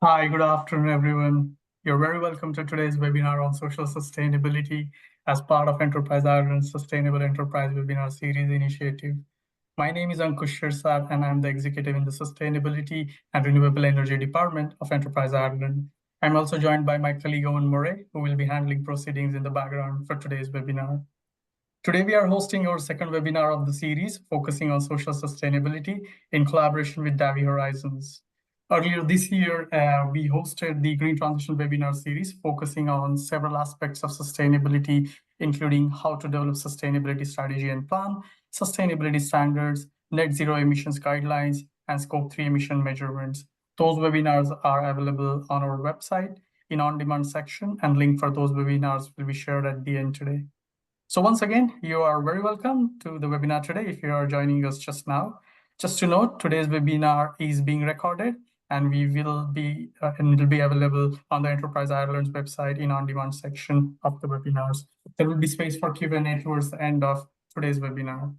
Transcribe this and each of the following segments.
Hi, good afternoon, everyone. You're very welcome to today's webinar on social sustainability as part of Enterprise Ireland's Sustainable Enterprise Webinar Series initiative. My name is Ankush Shirsat, and I'm the executive in the Sustainability and Renewable Energy Department of Enterprise Ireland. I'm also joined by my colleague Owen Murray, who will be handling proceedings in the background for today's webinar. Today, we are hosting our second webinar of the series, focusing on social sustainability in collaboration with Davi Horizons. Earlier this year, we hosted the Green Transition webinar series, focusing on several aspects of sustainability, including how to develop sustainability strategy and plan, sustainability standards, net zero emissions guidelines, and scope 3 emission measurements. Those webinars are available on our website in on-demand section, and link for those webinars will be shared at the end today. So once again, you are very welcome to the webinar today if you are joining us just now. Just to note, today's webinar is being recorded and it'll be available on the Enterprise Ireland's website in on-demand section of the webinars. There will be space for Q&A towards the end of today's webinar.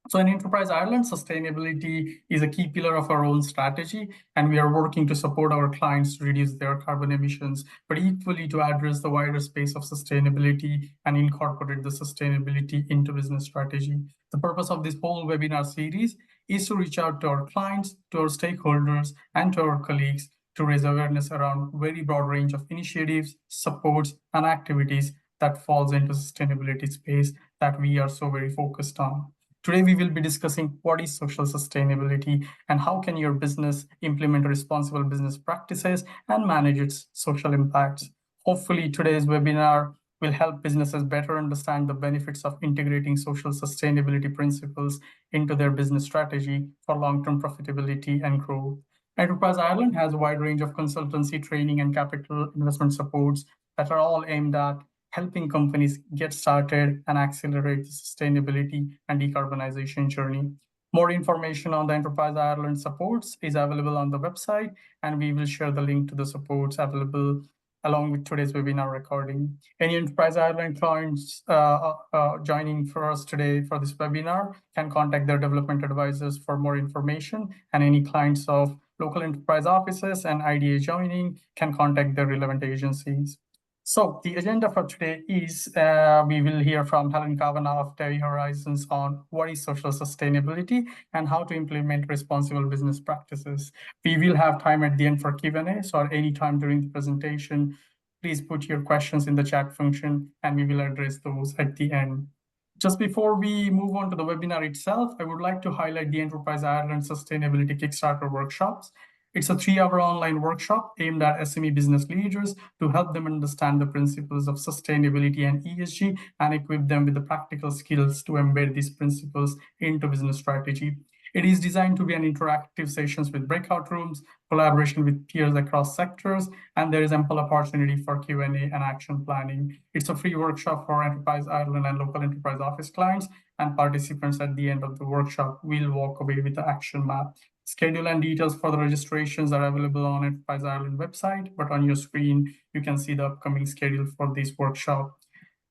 So in Enterprise Ireland, sustainability is a key pillar of our own strategy, and we are working to support our clients to reduce their carbon emissions, but equally to address the wider space of sustainability and incorporate the sustainability into business strategy. The purpose of this whole webinar series is to reach out to our clients, to our stakeholders, and to our colleagues to raise awareness around a very broad range of initiatives, supports, and activities that falls into sustainability space that we are so very focused on. Today, we will be discussing what is social sustainability and how can your business implement responsible business practices and manage its social impacts. Hopefully, today's webinar will help businesses better understand the benefits of integrating social sustainability principles into their business strategy for long-term profitability and growth. Enterprise Ireland has a wide range of consultancy, training, and capital investment supports that are all aimed at helping companies get started and accelerate the sustainability and decarbonization journey. More information on the Enterprise Ireland supports is available on the website, and we will share the link to the supports available along with today's webinar recording. Any Enterprise Ireland clients joining for us today for this webinar can contact their development advisors for more information, and any clients of local enterprise offices and IDA joining can contact their relevant agencies. So the agenda for today is we will hear from Helen Kavanagh of Davi Horizons on what is social sustainability and how to implement responsible business practices. We will have time at the end for Q&A, so at any time during the presentation, please put your questions in the chat function and we will address those at the end. Just before we move on to the webinar itself, I would like to highlight the Enterprise Ireland Sustainability Kickstarter workshops. It's a 3-hour online workshop aimed at SME business leaders to help them understand the principles of sustainability and ESG and equip them with the practical skills to embed these principles into business strategy. It is designed to be an interactive sessions with breakout rooms, collaboration with peers across sectors, and there is ample opportunity for Q&A and action planning. It's a free workshop for Enterprise Ireland and local enterprise office clients, and participants at the end of the workshop will walk away with the action map. Schedule and details for the registrations are available on Enterprise Ireland website, but on your screen, you can see the upcoming schedule for this workshop.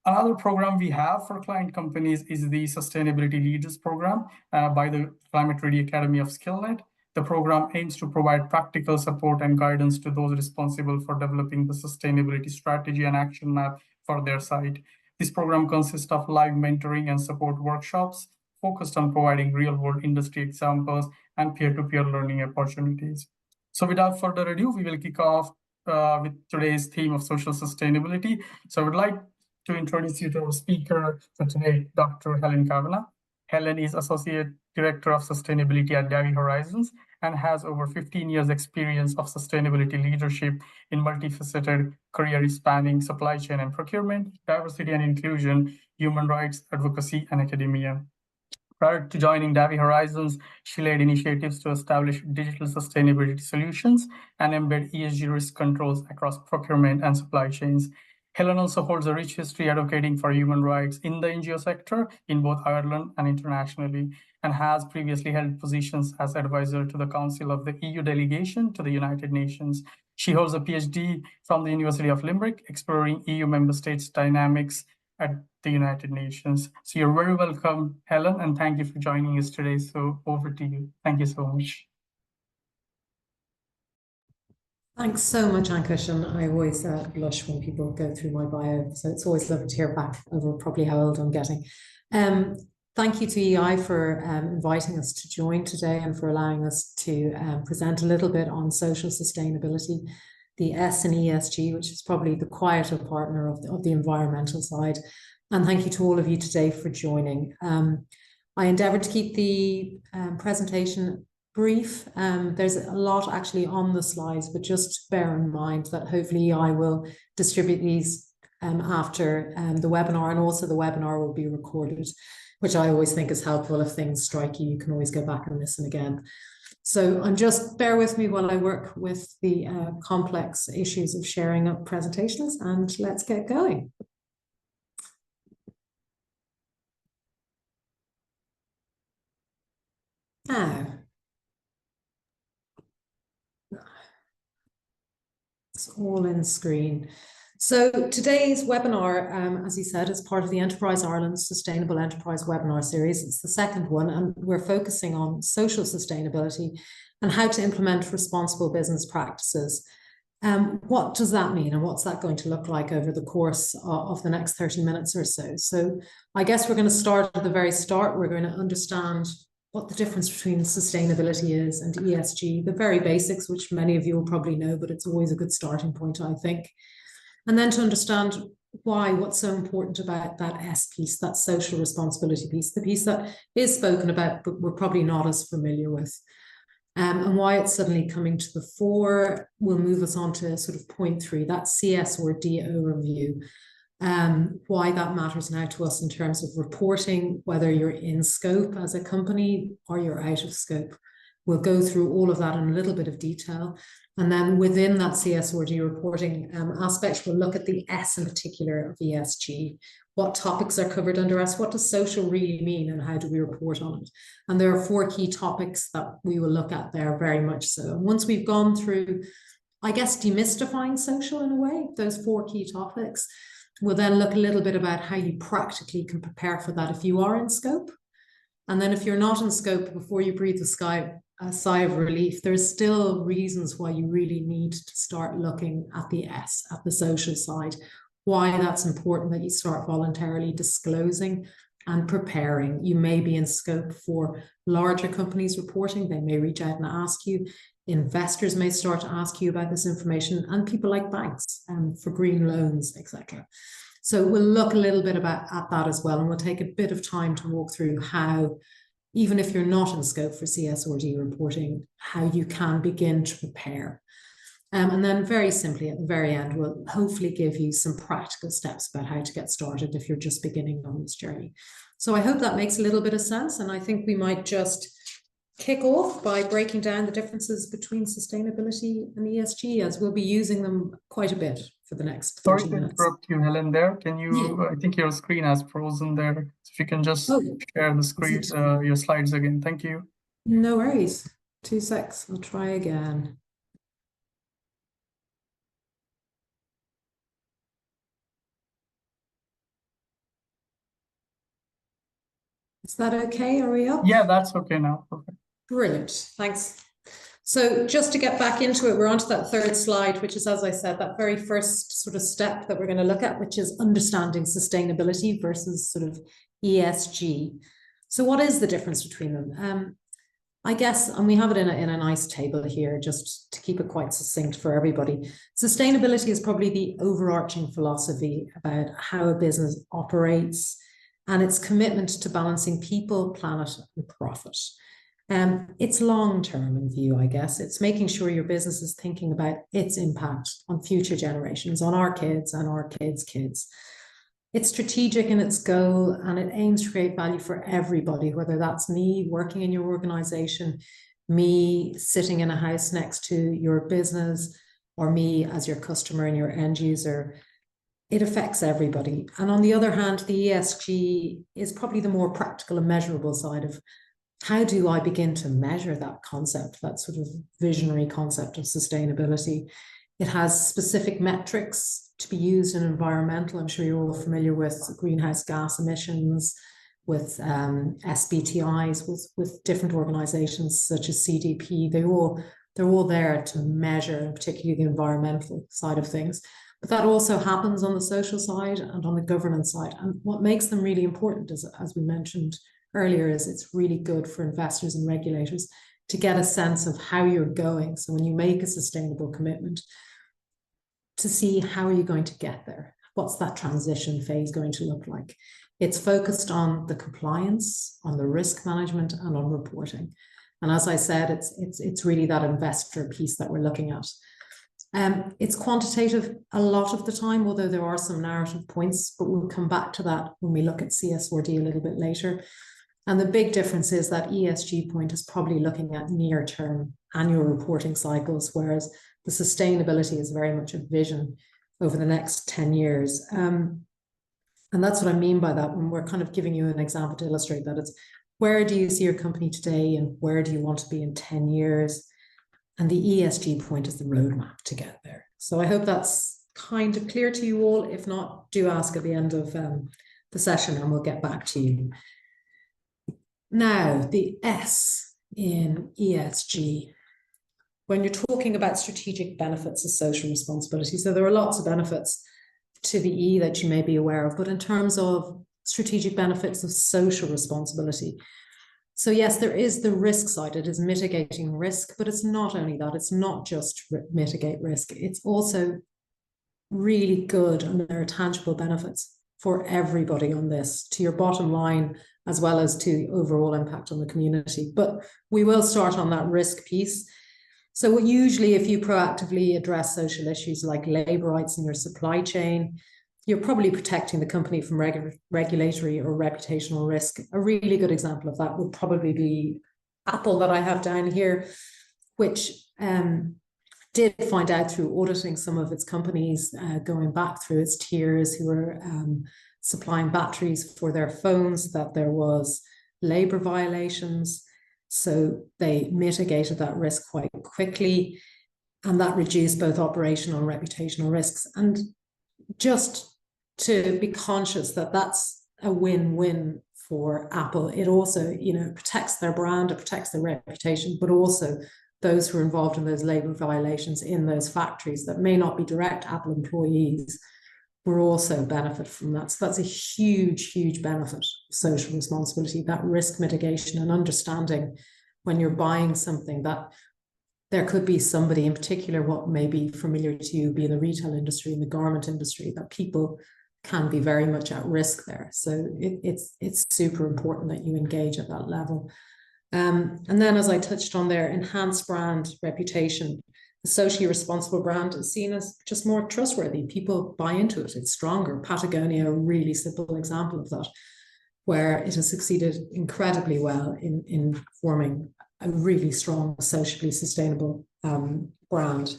Another program we have for client companies is the Sustainability Leaders Program by the Climate Ready Academy of Skillnet. The program aims to provide practical support and guidance to those responsible for developing the sustainability strategy and action map for their site. This program consists of live mentoring and support workshops focused on providing real-world industry examples and peer-to-peer learning opportunities. So without further ado, we will kick off with today's theme of social sustainability. So I would like to introduce you to our speaker for today, Dr. Helen Kavanagh. Helen is Associate Director of Sustainability at Davi Horizons and has over 15 years experience of sustainability leadership in multifaceted career spanning supply chain and procurement, diversity and inclusion, human rights, advocacy, and academia. Prior to joining Davi Horizons, she led initiatives to establish digital sustainability solutions and embed ESG risk controls across procurement and supply chains. Helen also holds a rich history advocating for human rights in the NGO sector in both Ireland and internationally, and has previously held positions as advisor to the Council of the EU delegation to the United Nations. She holds a PhD from the University of Limerick, exploring EU member states' dynamics at the United Nations. So you're very welcome, Helen, and thank you for joining us today. So over to you. Thank you so much. Thanks so much, Ankush. And I always blush when people go through my bio. So it's always lovely to hear back over probably how old I'm getting. Um, Thank you to EI for inviting us to join today and for allowing us to present a little bit on social sustainability, the S in ESG, which is probably the quieter partner of the environmental side. And thank you to all of you today for joining. I endeavoured to keep the presentation brief. There's a lot actually on the slides, but just bear in mind that hopefully I will distribute these after the webinar, and also the webinar will be recorded, which I always think is helpful. If things strike you, you can always go back and listen again. So just bear with me while I work with the complex issues of sharing up presentations, and let's get going. Now, it's all in screen. So today's webinar, as you said, is part of the Enterprise Ireland Sustainable Enterprise webinar series. It's the second one, and we're focusing on social sustainability and how to implement responsible business practices. What does that mean, and what's that going to look like over the course of the next 30 minutes or so? So I guess we're going to start at the very start. We're going to understand what the difference between sustainability is and ESG, the very basics, which many of you will probably know, but it's always a good starting point, I think. And then to understand why, what's so important about that S piece, that social responsibility piece, the piece that is spoken about, but we're probably not as familiar with. And why it's suddenly coming to the fore will move us on to sort of point 3, that CS or D overview. Why that matters now to us in terms of reporting, whether you're in scope as a company or you're out of scope. We'll go through all of that in a little bit of detail. And then within that CSRD reporting aspect, we'll look at the S in particular of ESG. What topics are covered under S? What does social really mean, and how do we report on it? And there are 4 key topics that we will look at there, very much so. And once we've gone through, I guess, demystifying social in a way, those 4 key topics, we'll then look a little bit about how you practically can prepare for that if you are in scope. And then if you're not in scope, before you breathe a sigh of relief, there's still reasons why you really need to start looking at the S, at the social side, why that's important that you start voluntarily disclosing and preparing. You may be in scope for larger companies reporting. They may reach out and ask you. Investors may start to ask you about this information, and people like banks for green loans, etc. So we'll look a little bit at that as well, and we'll take a bit of time to walk through how, even if you're not in scope for CSRD reporting, how you can begin to prepare. And then very simply at the very end, we'll hopefully give you some practical steps about how to get started if you're just beginning on this journey. So I hope that makes a little bit of sense, and I think we might just kick off by breaking down the differences between sustainability and ESG, as we'll be using them quite a bit for the next 30 minutes. Sorry to interrupt you, Helen, there. Can you, I think your screen has frozen there. So if you can just share the screen, your slides again. Thank you. No worries. 2 secs. I'll try again. Is that okay? Are we up? Yeah, that's okay now. Perfect. Brilliant. Thanks. So just to get back into it, we're on to that 3rd slide, which is, as I said, that very first sort of step that we're going to look at, which is understanding sustainability versus sort of ESG. So what is the difference between them? I guess, and we have it in a nice table here, just to keep it quite succinct for everybody. Sustainability is probably the overarching philosophy about how a business operates and its commitment to balancing people, planet, and profit. It's long-term in view, I guess. It's making sure your business is thinking about its impact on future generations, on our kids and our kids' kids. It's strategic in its goal, and it aims to create value for everybody, whether that's me working in your organization, me sitting in a house next to your business, or me as your customer and your end user. It affects everybody. And on the other hand, the ESG is probably the more practical and measurable side of how do I begin to measure that concept, that sort of visionary concept of sustainability. It has specific metrics to be used in environmental. I'm sure you're all familiar with greenhouse gas emissions, with SBTIs, with different organizations such as CDP. They're all there to measure, particularly the environmental side of things. But that also happens on the social side and on the governance side. And what makes them really important is, as we mentioned earlier, is it's really good for investors and regulators to get a sense of how you're going. So when you make a sustainable commitment, to see how are you going to get there? What's that transition phase going to look like? It's focused on the compliance, on the risk management, and on reporting. And as I said, it's really that investor piece that we're looking at. It's quantitative a lot of the time, although there are some narrative points, but we'll come back to that when we look at CSRD a little bit later. And the big difference is that ESG point is probably looking at near-term annual reporting cycles, whereas the sustainability is very much a vision over the next 10 years. And that's what I mean by that, when we're kind of giving you an example to illustrate that. It's where do you see your company today and where do you want to be in 10 years? And the ESG point is the roadmap to get there. So I hope that's kind of clear to you all. If not, do ask at the end of the session and we'll get back to you. Now, the S in ESG. When you're talking about strategic benefits of social responsibility, so there are lots of benefits to the E that you may be aware of, but in terms of strategic benefits of social responsibility. So yes, there is the risk side, it is mitigating risk, but it's not only that, it's not just mitigate risk, it's also really good, and there are tangible benefits for everybody on this, to your bottom line, as well as to the overall impact on the community. But we will start on that risk piece. So usually if you proactively address social issues like labor rights in your supply chain, you're probably protecting the company from regulatory or reputational risk. A really good example of that would probably be Apple that I have down here, which did find out through auditing some of its companies, going back through its tiers who were supplying batteries for their phones, that there was labor violations. So they mitigated that risk quite quickly, and that reduced both operational and reputational risks. And just to be conscious that that's a win-win for Apple. It also, protects their brand, it protects their reputation, but also those who are involved in those labor violations in those factories that may not be direct Apple employees will also benefit from that. So that's a huge, huge benefit of social responsibility, that risk mitigation and understanding when you're buying something that there could be somebody in particular, what may be familiar to you, be in the retail industry, in the garment industry, that people can be very much at risk there. So it's super important that you engage at that level. And then, as I touched on there, enhanced brand reputation. A socially responsible brand is seen as just more trustworthy. People buy into it. It's stronger. Patagonia, a really simple example of that, where it has succeeded incredibly well in forming a really strong, socially sustainable brand.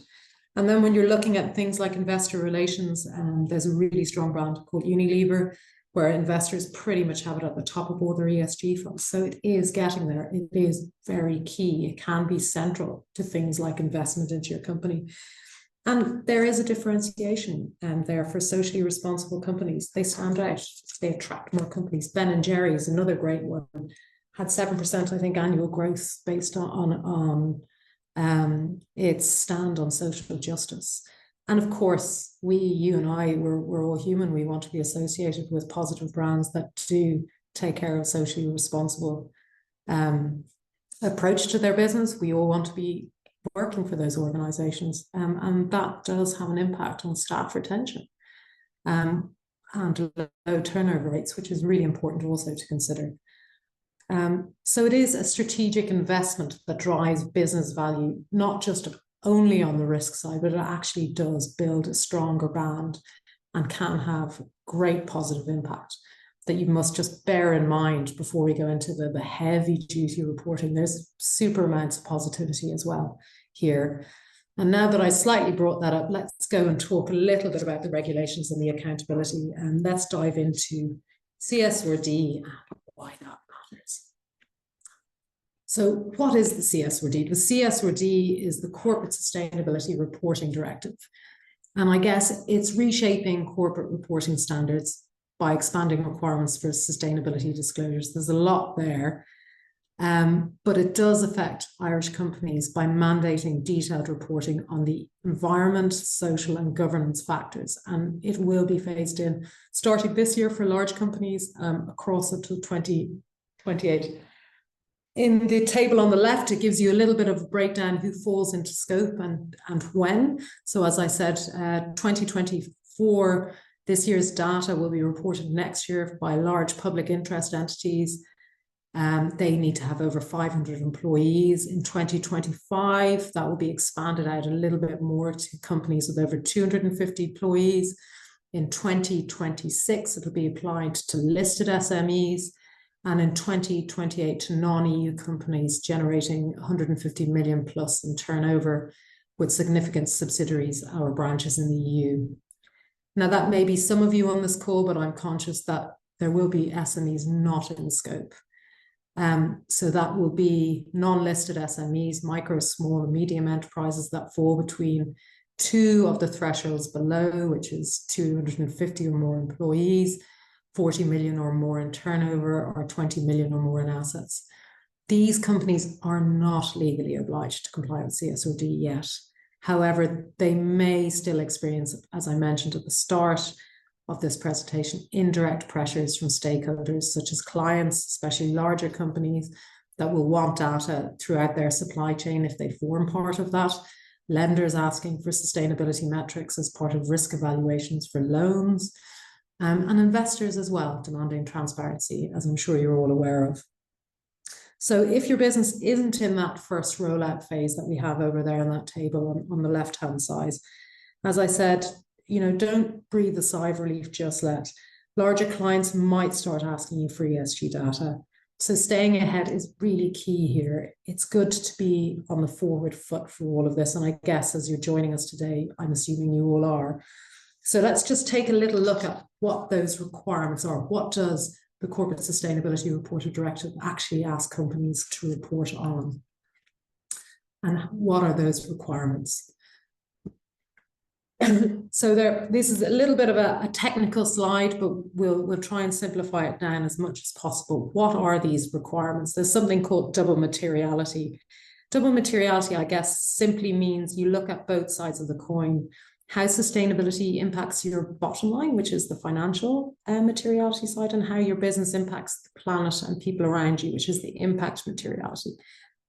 And then when you're looking at things like investor relations, there's a really strong brand called Unilever, where investors pretty much have it at the top of all their ESG funds. So it is getting there. It is very key. It can be central to things like investment into your company. And there is a differentiation there for socially responsible companies. They stand out. They attract more companies. Ben & Jerry's, another great one, had 7%, I think, annual growth based on its stand on social justice. And of course, you and I, we're all human. We want to be associated with positive brands that do take care of socially responsible approach to their business. We all want to be working for those organizations. And that does have an impact on staff retention and low turnover rates, which is really important also to consider. So it is a strategic investment that drives business value, not just only on the risk side, but it actually does build a stronger brand and can have great positive impact that you must just bear in mind before we go into the heavy duty reporting. There's super amounts of positivity as well here. And now that I slightly brought that up, let's go and talk a little bit about the regulations and the accountability, and let's dive into CSRD and why that matters. So what is the CSRD? The CSRD is the Corporate Sustainability Reporting Directive. And I guess it's reshaping corporate reporting standards by expanding requirements for sustainability disclosures. There's a lot there. But it does affect Irish companies by mandating detailed reporting on the environment, social and governance factors. And it will be phased in starting this year for large companies across until 2028. In the table on the left, it gives you a little bit of a breakdown who falls into scope and when. So as I said, 2024, this year's data will be reported next year by large public interest entities. They need to have over 500 employees. In 2025, that will be expanded out a little bit more to companies with over 250 employees. In 2026, it'll be applied to listed SMEs. And in 2028 to non-EU companies generating 150 million plus in turnover with significant subsidiaries or branches in the EU. Now, that may be some of you on this call, but I'm conscious that there will be SMEs not in scope. So that will be non-listed SMEs, micro, small, and medium enterprises that fall between two of the thresholds below, which is 250 or more employees, 40 million or more in turnover, or 20 million or more in assets. These companies are not legally obliged to comply with CSRD yet. However, they may still experience, as I mentioned at the start of this presentation, indirect pressures from stakeholders such as clients, especially larger companies that will want data throughout their supply chain if they form part of that, lenders asking for sustainability metrics as part of risk evaluations for loans, and investors as well, demanding transparency, as I'm sure you're all aware of. So if your business isn't in that first rollout phase that we have over there on that table on the left-hand side, as I said, don't breathe a sigh of relief just yet. Larger clients might start asking you for ESG data. So staying ahead is really key here. It's good to be on the forward foot for all of this. And I guess as you're joining us today, I'm assuming you all are. So let's just take a little look at what those requirements are. What does the Corporate Sustainability Reporting Directive actually ask companies to report on? And what are those requirements? So this is a little bit of a technical slide, but we'll try and simplify it down as much as possible. What are these requirements? There's something called double materiality. Double materiality, I guess, simply means you look at both sides of the coin. How sustainability impacts your bottom line, which is the financial materiality side, and how your business impacts the planet and people around you, which is the impact materiality.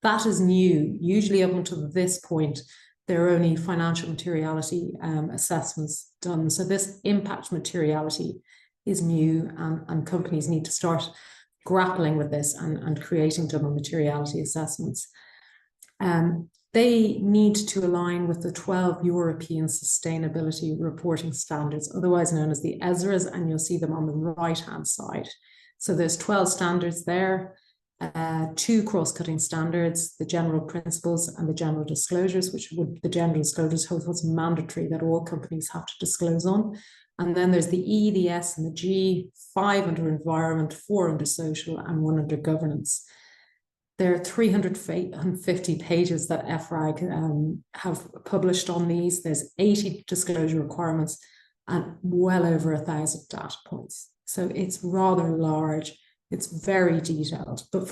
That is new. Usually up until this point, there are only financial materiality assessments done. So this impact materiality is new, and companies need to start grappling with this and creating double materiality assessments. They need to align with the 12 European Sustainability Reporting Standards, otherwise known as the ESRAs, and you'll see them on the right-hand side. So there's 12 standards there, 2 cross-cutting standards, the general principles and the general disclosures, the general disclosures hold what's mandatory that all companies have to disclose on. And then there's the E, the S, and the G, 5 under environment, 4 under social, and 1 under governance. There are 350 pages that EFRAG have published on these. There's 80 disclosure requirements and well over 1,000 data points. So it's rather large. It's very detailed. But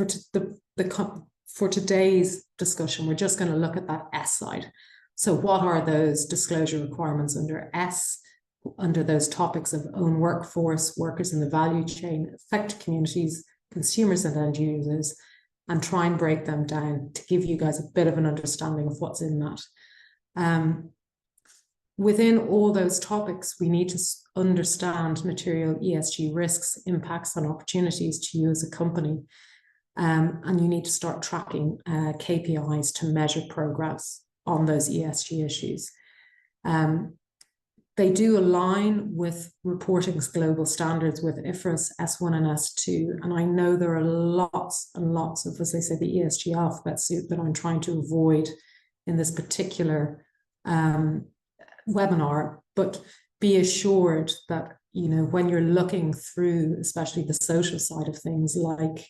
for today's discussion, we're just going to look at that S side. So what are those disclosure requirements under S, under those topics of own workforce, workers in the value chain, affected communities, consumers and end users, and try and break them down to give you guys a bit of an understanding of what's in that. Within all those topics, we need to understand material ESG risks, impacts, and opportunities to you as a company. And you need to start tracking KPIs to measure progress on those ESG issues. They do align with reporting's global standards with IFRS S1 and S2. And I know there are lots and lots of, as they say, the ESG alphabet soup that I'm trying to avoid in this particular webinar. But be assured that, when you're looking through, especially the social side of things like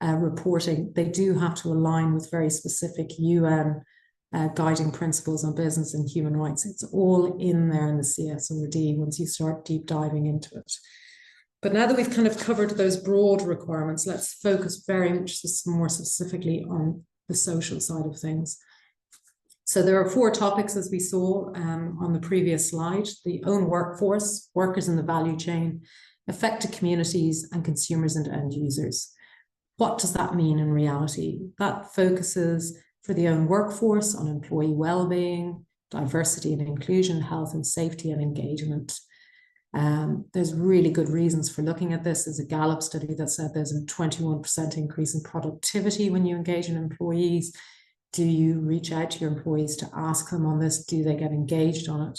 reporting, they do have to align with very specific UN guiding principles on business and human rights. It's all in there in the CSRD once you start deep diving into it. But now that we've kind of covered those broad requirements, let's focus very much more specifically on the social side of things. So there are 4 topics, as we saw on the previous slide: the own workforce, workers in the value chain, affected communities, and consumers and end users. What does that mean in reality? That focuses for the own workforce on employee well-being, diversity and inclusion, health and safety, and engagement. There's really good reasons for looking at this. There's a Gallup study that said there's a 21% increase in productivity when you engage in employees. Do you reach out to your employees to ask them on this? Do they get engaged on it?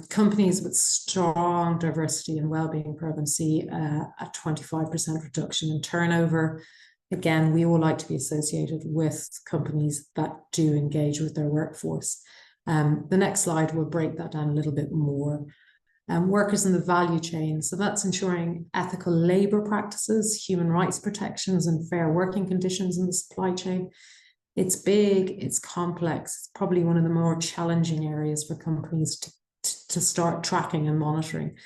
Companies with strong diversity and well-being programs see a 25% reduction in turnover. Again, we all like to be associated with companies that do engage with their workforce. The next slide will break that down a little bit more. Workers in the value chain. So that's ensuring ethical labor practices, human rights protections, and fair working conditions in the supply chain. It's big, it's complex, it's probably one of the more challenging areas for companies to start tracking and monitoring.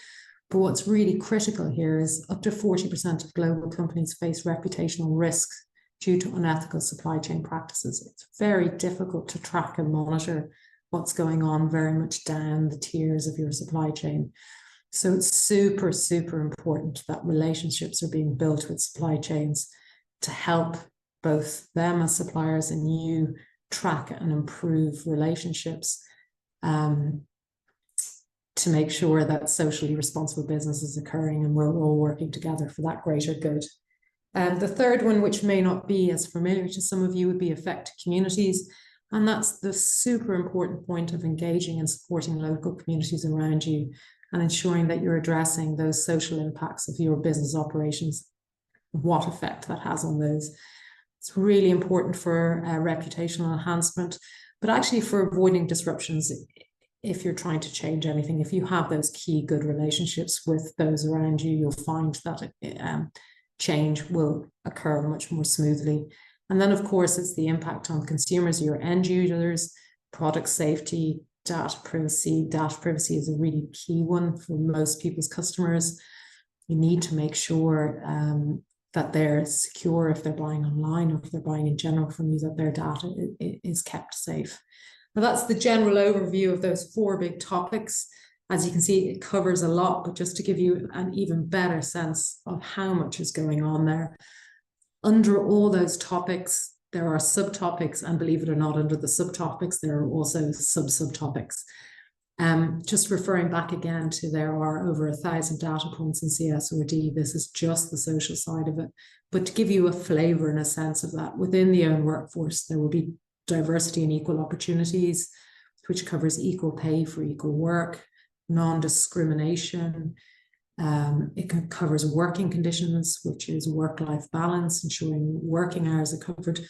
But what's really critical here is up to 40% of global companies face reputational risks due to unethical supply chain practices. It's very difficult to track and monitor what's going on very much down the tiers of your supply chain. So it's super, super important that relationships are being built with supply chains to help both them as suppliers and you track and improve relationships to make sure that socially responsible business is occurring and we're all working together for that greater good. The third one, which may not be as familiar to some of you, would be affected communities. And that's the super important point of engaging and supporting local communities around you and ensuring that you're addressing those social impacts of your business operations, what effect that has on those. It's really important for reputational enhancement, but actually for avoiding disruptions if you're trying to change anything. If you have those key good relationships with those around you, you'll find that change will occur much more smoothly. And then, of course, it's the impact on consumers, your end users, product safety, data privacy. Data privacy is a really key one for most people's customers. You need to make sure that they're secure if they're buying online or if they're buying in general from you, that their data is kept safe. Now, that's the general overview of those 4 big topics. As you can see, it covers a lot, but just to give you an even better sense of how much is going on there. Under all those topics, there are subtopics, and believe it or not, under the subtopics, there are also subtopics. Just referring back again to there are over 1,000 data points in CSRD. This is just the social side of it. But to give you a flavor and a sense of that, within the own workforce, there will be diversity and equal opportunities, which covers equal pay for equal work, non-discrimination. It covers working conditions, which is work-life balance, ensuring working hours are covered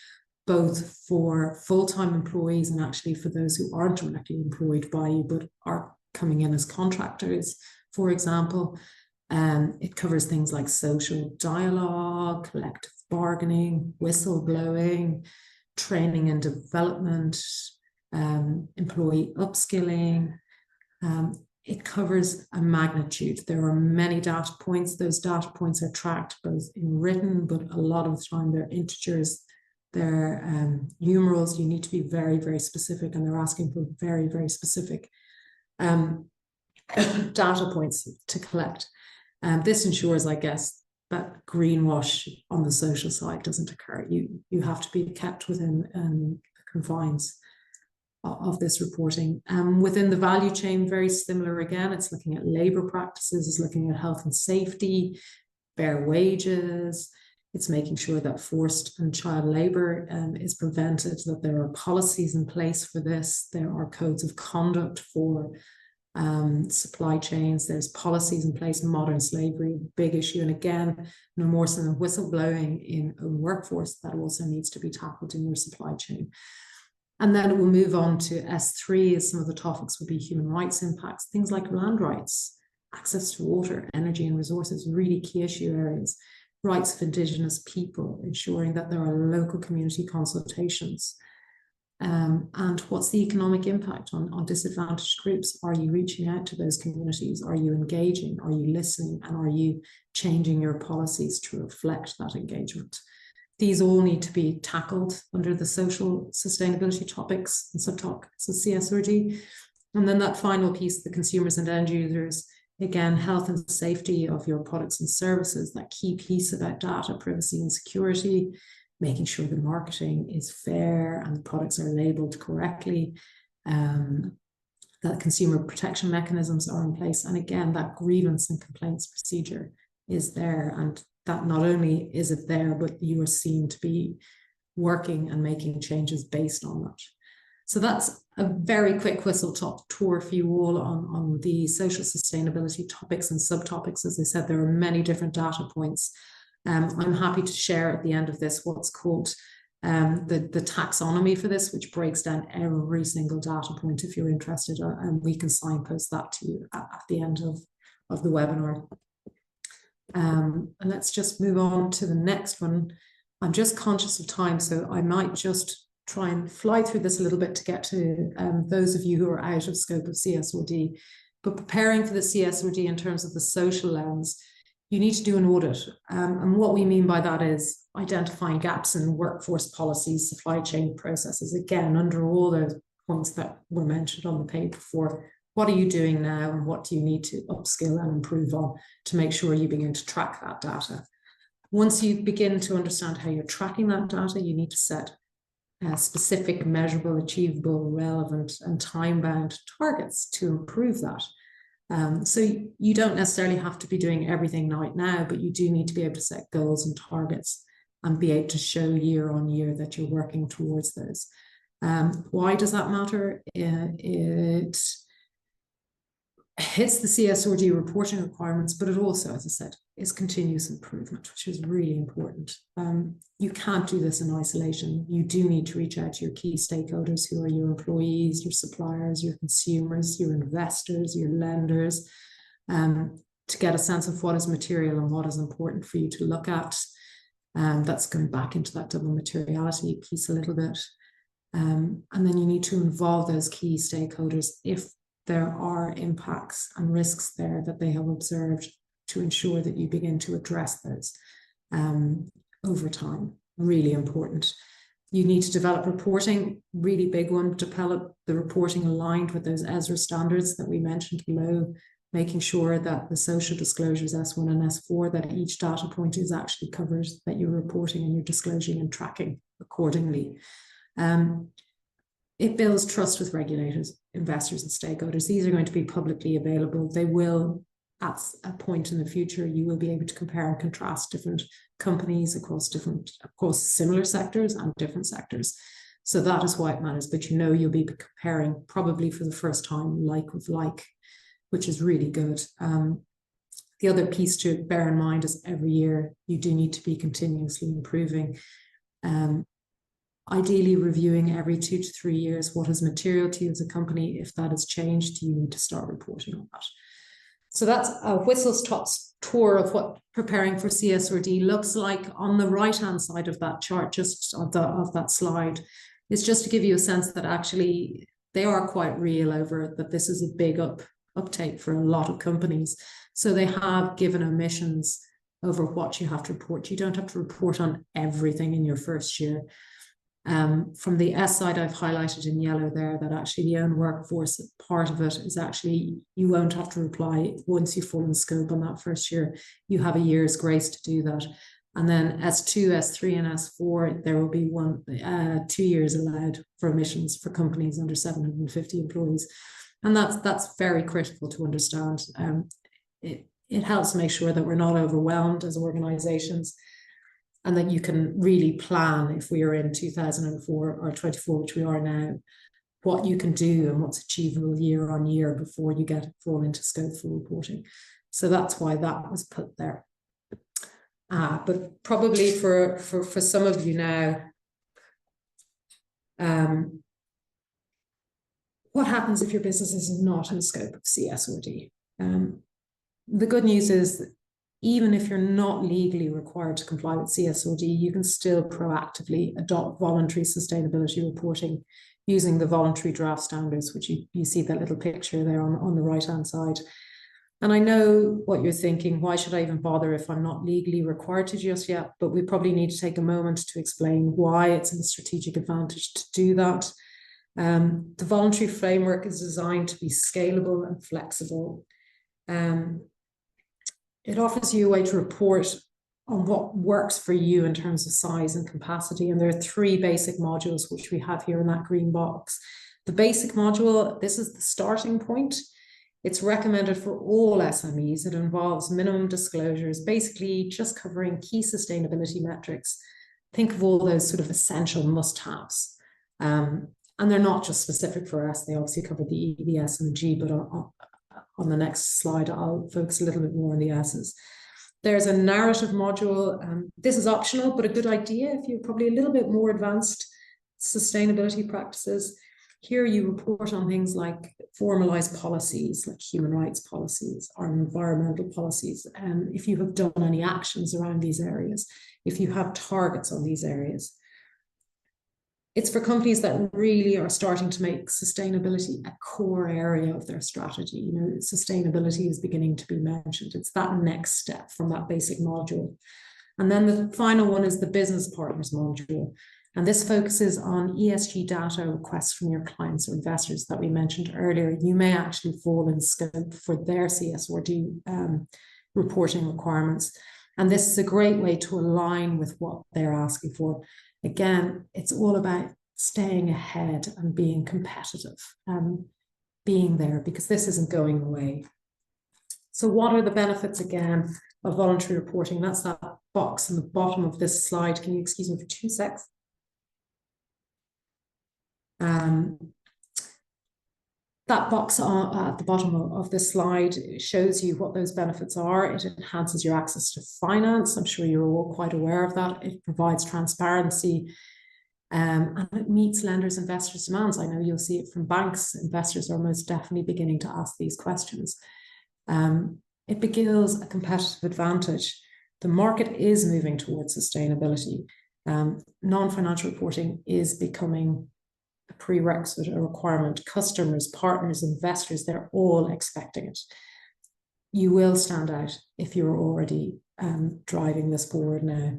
both for full-time employees and actually for those who aren't directly employed by you but are coming in as contractors, for example. It covers things like social dialogue, collective bargaining, whistleblowing, training and development, employee upskilling. It covers a magnitude. There are many data points. Those data points are tracked both in written, but a lot of the time they're integers, they're numerals. You need to be very, very specific, and they're asking for very, very specific data points to collect. This ensures, I guess, that greenwash on the social side doesn't occur. You have to be kept within the confines of this reporting. Within the value chain, very similar again, it's looking at labor practices, it's looking at health and safety, fair wages, it's making sure that forced and child labor is prevented, that there are policies in place for this, there are codes of conduct for supply chains, there's policies in place. Modern slavery, big issue, and again, no more so than whistleblowing in a workforce, that also needs to be tackled in your supply chain. And then we'll move on to S3, as some of the topics will be human rights impacts, things like land rights, access to water, energy and resources, really key issue areas, rights of Indigenous people, ensuring that there are local community consultations. And what's the economic impact on disadvantaged groups? Are you reaching out to those communities? Are you engaging? Are you listening? And are you changing your policies to reflect that engagement? These all need to be tackled under the social sustainability topics and subtopics of CSRD. And then that final piece, the consumers and end users, again, health and safety of your products and services, that key piece about data privacy and security, making sure the marketing is fair and the products are labeled correctly, that consumer protection mechanisms are in place. And again, that grievance and complaints procedure is there. And that not only is it there, but you are seen to be working and making changes based on that. So that's a very quick whistle-top tour for you all on the social sustainability topics and subtopics. As I said, there are many different data points. I'm happy to share at the end of this what's called the taxonomy for this, which breaks down every single data point if you're interested, and we can signpost that to you at the end of the webinar. And let's just move on to the next one. I'm just conscious of time, so I might just try and fly through this a little bit to get to those of you who are out of scope of CSRD. But preparing for the CSRD in terms of the social lens, you need to do an audit. And what we mean by that is identifying gaps in workforce policies, supply chain processes, again, under all those points that were mentioned on the page before. What are you doing now and what do you need to upskill and improve on to make sure you begin to track that data? Once you begin to understand how you're tracking that data, you need to set specific, measurable, achievable, relevant, and time-bound targets to improve that. So you don't necessarily have to be doing everything right now, but you do need to be able to set goals and targets and be able to show year on year that you're working towards those. Why does that matter? It hits the CSRD reporting requirements, but it also, as I said, is continuous improvement, which is really important. You can't do this in isolation. You do need to reach out to your key stakeholders, who are your employees, your suppliers, your consumers, your investors, your lenders, to get a sense of what is material and what is important for you to look at. That's going back into that double materiality piece a little bit. And then you need to involve those key stakeholders if there are impacts and risks there that they have observed, to ensure that you begin to address those over time. Really important. You need to develop reporting, really big one, develop the reporting aligned with those ESRA standards that we mentioned below, making sure that the social disclosures S1 and S4, that each data point is actually covered, that you're reporting and you're disclosing and tracking accordingly. It builds trust with regulators, investors, and stakeholders. These are going to be publicly available. They will, at a point in the future, you will be able to compare and contrast different companies across similar sectors and different sectors. So that is why it matters. But you know, you'll be comparing probably for the first time like with like, which is really good. The other piece to bear in mind is every year you do need to be continuously improving. Ideally reviewing every 2 to 3 years what is material to you as a company. If that has changed, you need to start reporting on that. So that's a whistle-stop tour of what preparing for CSRD looks like. On the right-hand side of that chart, just of that slide, is just to give you a sense that actually they are quite real over that this is a big uptake for a lot of companies. So they have given omissions over what you have to report. You don't have to report on everything in your first year. From the S side, I've highlighted in yellow there that actually the own workforce part of it is actually, you won't have to reply once you fall in scope on that first year. You have a year's grace to do that. And then S2, S3, and S4, there will be 2 years allowed for emissions for companies under 750 employees. And that's very critical to understand. It helps make sure that we're not overwhelmed as organizations, and that you can really plan, if we are in 2004 or 24, which we are now, what you can do and what's achievable year on year before you fall into scope for reporting. So that's why that was put there. But probably for some of you now, what happens if your business is not in scope of CSRD? The good news is that even if you're not legally required to comply with CSRD, you can still proactively adopt voluntary sustainability reporting using the voluntary draft standards, which you see that little picture there on the right-hand side. And I know what you're thinking, why should I even bother if I'm not legally required to just yet? But we probably need to take a moment to explain why it's a strategic advantage to do that. The voluntary framework is designed to be scalable and flexible. It offers you a way to report on what works for you in terms of size and capacity. And there are 3 basic modules, which we have here in that green box. The basic module, this is the starting point. It's recommended for all SMEs. It involves minimum disclosures, basically just covering key sustainability metrics. Think of all those sort of essential must-haves. And they're not just specific for us. They obviously cover the E, the S, and the G, but on the next slide, I'll focus a little bit more on the S's. There's a narrative module. This is optional, but a good idea if you're probably a little bit more advanced sustainability practices. Here you report on things like formalized policies, like human rights policies or environmental policies, and if you have done any actions around these areas, if you have targets on these areas. It's for companies that really are starting to make sustainability a core area of their strategy. You know, sustainability is beginning to be mentioned. It's that next step from that basic module. And then the final one is the business partners module. And this focuses on ESG data requests from your clients or investors that we mentioned earlier. You may actually fall in scope for their CSRD reporting requirements. And this is a great way to align with what they're asking for. Again, it's all about staying ahead and being competitive, being there, because this isn't going away. So what are the benefits, again, of voluntary reporting? That's that box on the bottom of this slide. Can you excuse me for 2 seconds? That box at the bottom of this slide shows you what those benefits are. It enhances your access to finance. I'm sure you're all quite aware of that. It provides transparency, and it meets lenders' investors' demands. I know you'll see it from banks. Investors are most definitely beginning to ask these questions. It begins a competitive advantage. The market is moving towards sustainability. Non-financial reporting is becoming a prerequisite, a requirement. Customers, partners, investors, they're all expecting it. You will stand out if you're already driving this forward now.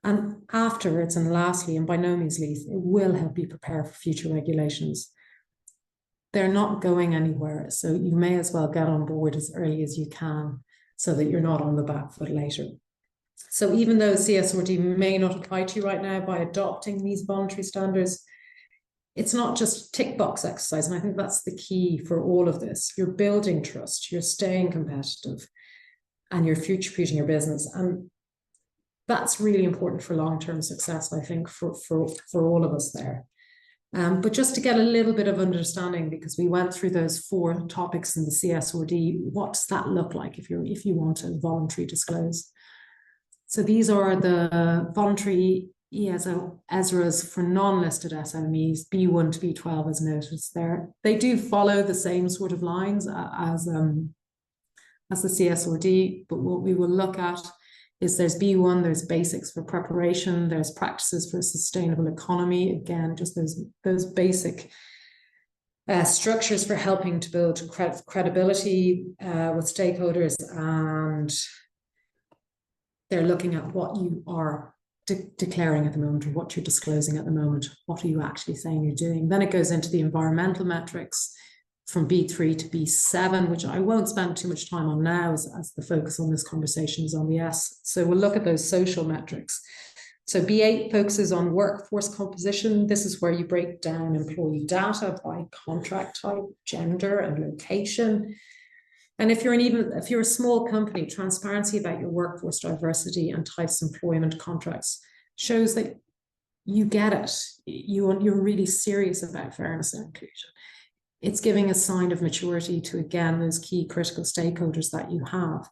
And afterwards, and lastly, and by no means least, it will help you prepare for future regulations. They're not going anywhere, so you may as well get on board as early as you can so that you're not on the back foot later. So even though CSRD may not apply to you right now, by adopting these voluntary standards, it's not just a tick box exercise. And I think that's the key for all of this. You're building trust, you're staying competitive, and you're future-proofing your business. And that's really important for long-term success, I think, for all of us there. But just to get a little bit of understanding, because we went through those 4 topics in the CSRD, what does that look like if you want to voluntarily disclose? So these are the voluntary ESRAs for non-listed SMEs, B1 to B12 as noted there. They do follow the same sort of lines as the CSRD, but what we will look at is there's B1, there's basics for preparation, there's practices for a sustainable economy. Again, just those basic structures for helping to build credibility with stakeholders, and they're looking at what you are declaring at the moment, or what you're disclosing at the moment. What are you actually saying you're doing? Then it goes into the environmental metrics from B3 to B7, which I won't spend too much time on now, as the focus on this conversation is on the S. So we'll look at those social metrics. So B8 focuses on workforce composition. This is where you break down employee data by contract type, gender, and location. And if you're a small company, transparency about your workforce diversity and types of employment contracts shows that you get it. You're really serious about fairness and inclusion. It's giving a sign of maturity to, again, those key critical stakeholders that you have.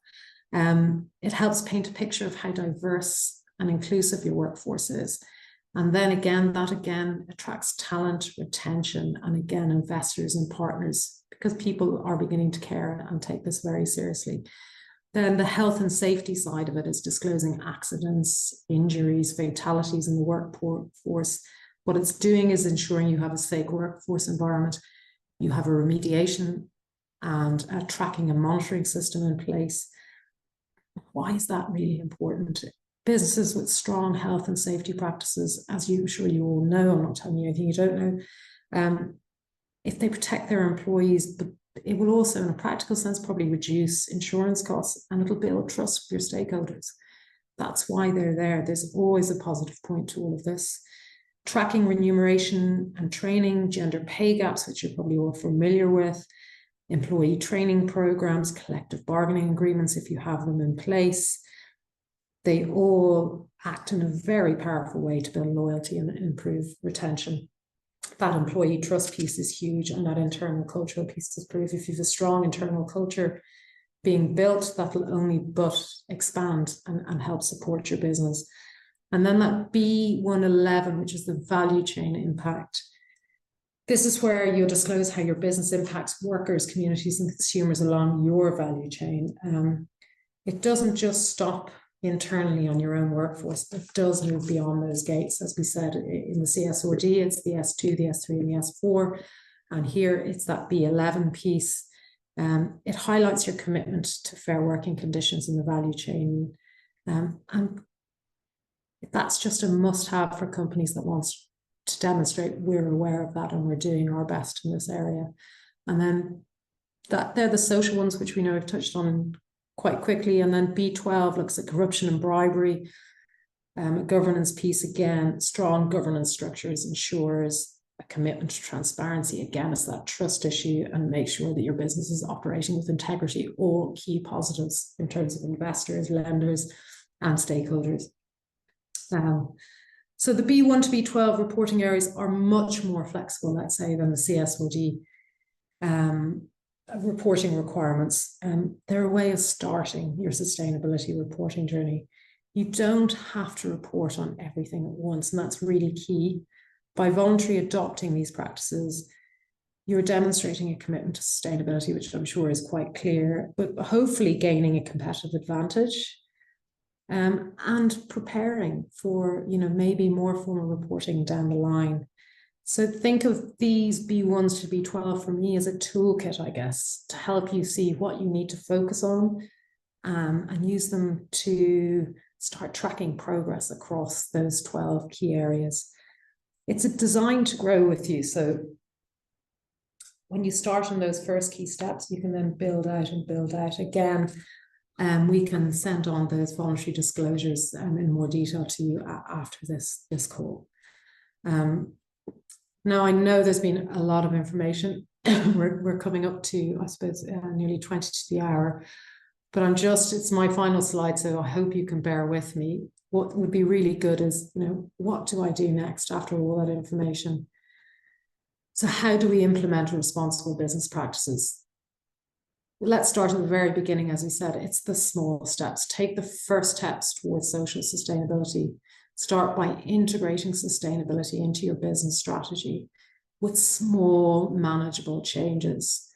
It helps paint a picture of how diverse and inclusive your workforce is. And then again, that attracts talent, retention, and again, investors and partners, because people are beginning to care and take this very seriously. Then the health and safety side of it is disclosing accidents, injuries, fatalities in the workforce. What it's doing is ensuring you have a safe workforce environment, you have a remediation and a tracking and monitoring system in place. Why is that really important? Businesses with strong health and safety practices, as I'm sure you all know, I'm not telling you anything you don't know, if they protect their employees, but it will also, in a practical sense, probably reduce insurance costs, and it'll build trust with your stakeholders. That's why they're there. There's always a positive point to all of this. Tracking remuneration and training, gender pay gaps, which you're probably all familiar with, employee training programs, collective bargaining agreements, if you have them in place. They all act in a very powerful way to build loyalty and improve retention. That employee trust piece is huge, and that internal cultural piece is proof. If you have a strong internal culture being built, that will only but expand and help support your business. And then that B111, which is the value chain impact. This is where you'll disclose how your business impacts workers, communities, and consumers along your value chain. It doesn't just stop internally on your own workforce, it does move beyond those gates. As we said in the CSRD, it's the S2, the S3, and the S4. And here it's that B11 piece. It highlights your commitment to fair working conditions in the value chain. And that's just a must-have for companies that want to demonstrate we're aware of that and we're doing our best in this area. And then they're the social ones, which we know I've touched on quite quickly. And then B12 looks at corruption and bribery. A governance piece, again, strong governance structures ensures a commitment to transparency. Again, it's that trust issue, and make sure that your business is operating with integrity, all key positives in terms of investors, lenders, and stakeholders. So the B1 to B12 reporting areas are much more flexible, let's say, than the CSRD reporting requirements. They're a way of starting your sustainability reporting journey. You don't have to report on everything at once, and that's really key. By voluntarily adopting these practices, you're demonstrating a commitment to sustainability, which I'm sure is quite clear, but hopefully gaining a competitive advantage, and preparing for, maybe more formal reporting down the line. So think of these B1s to B12 for me as a toolkit, I guess, to help you see what you need to focus on, and use them to start tracking progress across those 12 key areas. It's designed to grow with you. So when you start on those first key steps, you can then build out and build out. Again, we can send on those voluntary disclosures in more detail to you after this call. Now, I know there's been a lot of information. We're coming up to, I suppose, nearly 20 to the hour, but it's my final slide, so I hope you can bear with me. What would be really good is, what do I do next after all that information? So how do we implement responsible business practices? Let's start at the very beginning. As we said, it's the small steps. Take the first steps towards social sustainability. Start by integrating sustainability into your business strategy with small, manageable changes.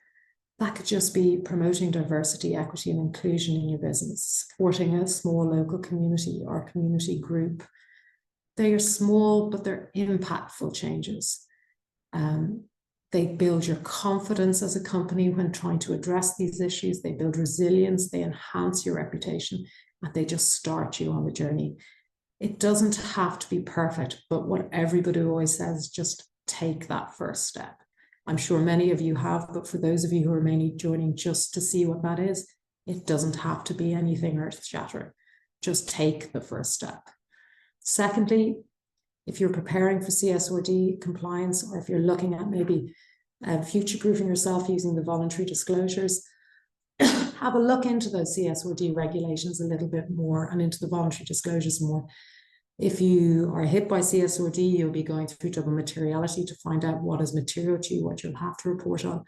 That could just be promoting diversity, equity, and inclusion in your business, supporting a small local community or community group. They are small, but they're impactful changes. They build your confidence as a company when trying to address these issues. They build resilience, they enhance your reputation, and they just start you on the journey. It doesn't have to be perfect, but what everybody always says, just take that first step. I'm sure many of you have, but for those of you who are mainly joining just to see what that is, it doesn't have to be anything earth-shattering. Just take the first step. Secondly, if you're preparing for CSRD compliance, or if you're looking at maybe future-proofing yourself using the voluntary disclosures, have a look into those CSRD regulations a little bit more and into the voluntary disclosures more. If you are hit by CSRD, you'll be going through double materiality to find out what is material to you, what you'll have to report on.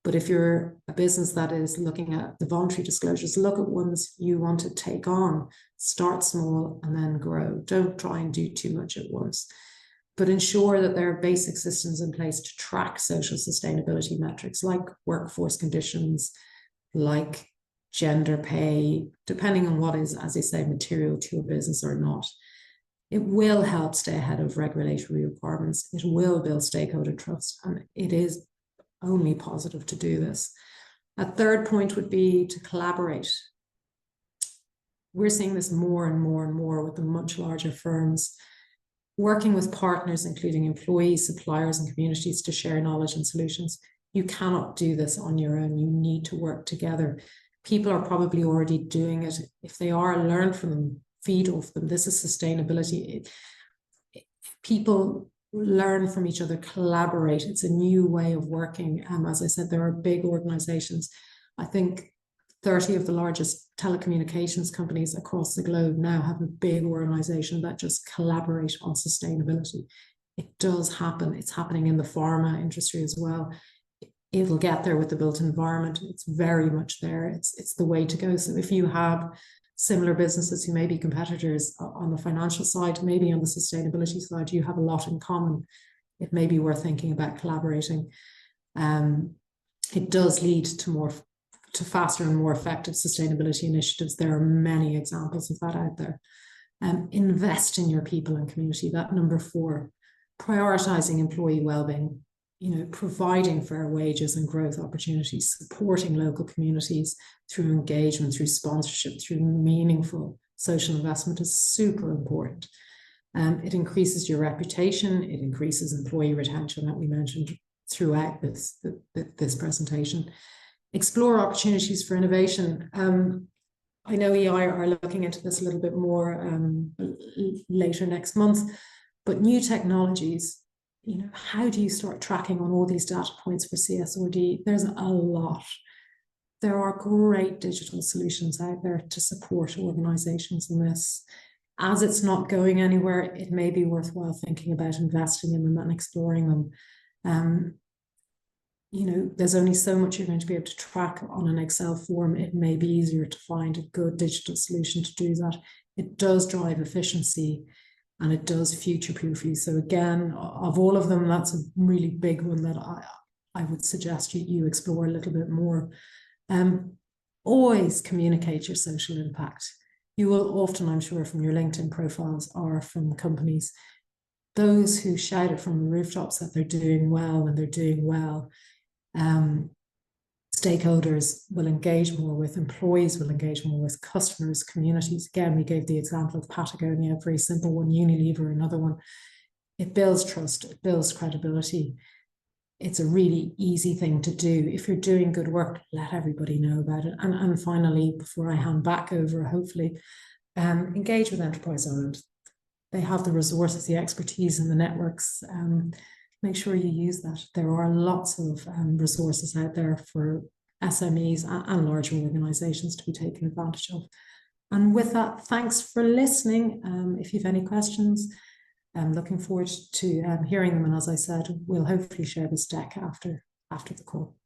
But if you're a business that is looking at the voluntary disclosures, look at ones you want to take on. Start small and then grow. Don't try and do too much at once. But ensure that there are basic systems in place to track social sustainability metrics like workforce conditions, like gender pay, depending on what is, as I say, material to your business or not. It will help stay ahead of regulatory requirements. It will build stakeholder trust, and it is only positive to do this. A third point would be to collaborate. We're seeing this more and more and more with the much larger firms, working with partners, including employees, suppliers, and communities to share knowledge and solutions. You cannot do this on your own. You need to work together. People are probably already doing it. If they are, learn from them, feed off them. This is sustainability. People learn from each other, collaborate. It's a new way of working. As I said, there are big organizations. I think 30 of the largest telecommunications companies across the globe now have a big organization that just collaborate on sustainability. It does happen. It's happening in the pharma industry as well. It'll get there with the built environment. It's very much there. It's the way to go. So if you have similar businesses who may be competitors on the financial side, maybe on the sustainability side, you have a lot in common. It may be worth thinking about collaborating. It does lead to faster and more effective sustainability initiatives. There are many examples of that out there. Invest in your people and community. That number 4, prioritizing employee well-being, providing fair wages and growth opportunities, supporting local communities through engagement, through sponsorship, through meaningful social investment is super important. It increases your reputation. It increases employee retention that we mentioned throughout this presentation. Explore opportunities for innovation. I know EI are looking into this a little bit more later next month, but new technologies, how do you start tracking on all these data points for CSRD? There's a lot. There are great digital solutions out there to support organizations in this. As it's not going anywhere, it may be worthwhile thinking about investing in them and exploring them. There's only so much you're going to be able to track on an Excel form. It may be easier to find a good digital solution to do that. It does drive efficiency and it does future-proof you. So again, of all of them, that's a really big one that I would suggest you explore a little bit more. Always communicate your social impact. You will often, I'm sure, from your LinkedIn profiles or from companies, those who shout it from the rooftops that they're doing well and they're doing well, stakeholders will engage more with, employees will engage more with, customers, communities. Again, we gave the example of Patagonia, a very simple one, Unilever, another one. It builds trust, it builds credibility. It's a really easy thing to do. If you're doing good work, let everybody know about it. And finally, before I hand back over, hopefully, engage with Enterprise Ireland. They have the resources, the expertise, and the networks. Make sure you use that. There are lots of resources out there for SMEs and larger organizations to be taken advantage of. And with that, thanks for listening. If you have any questions, I'm looking forward to hearing them. And as I said, we'll hopefully share this deck after the call.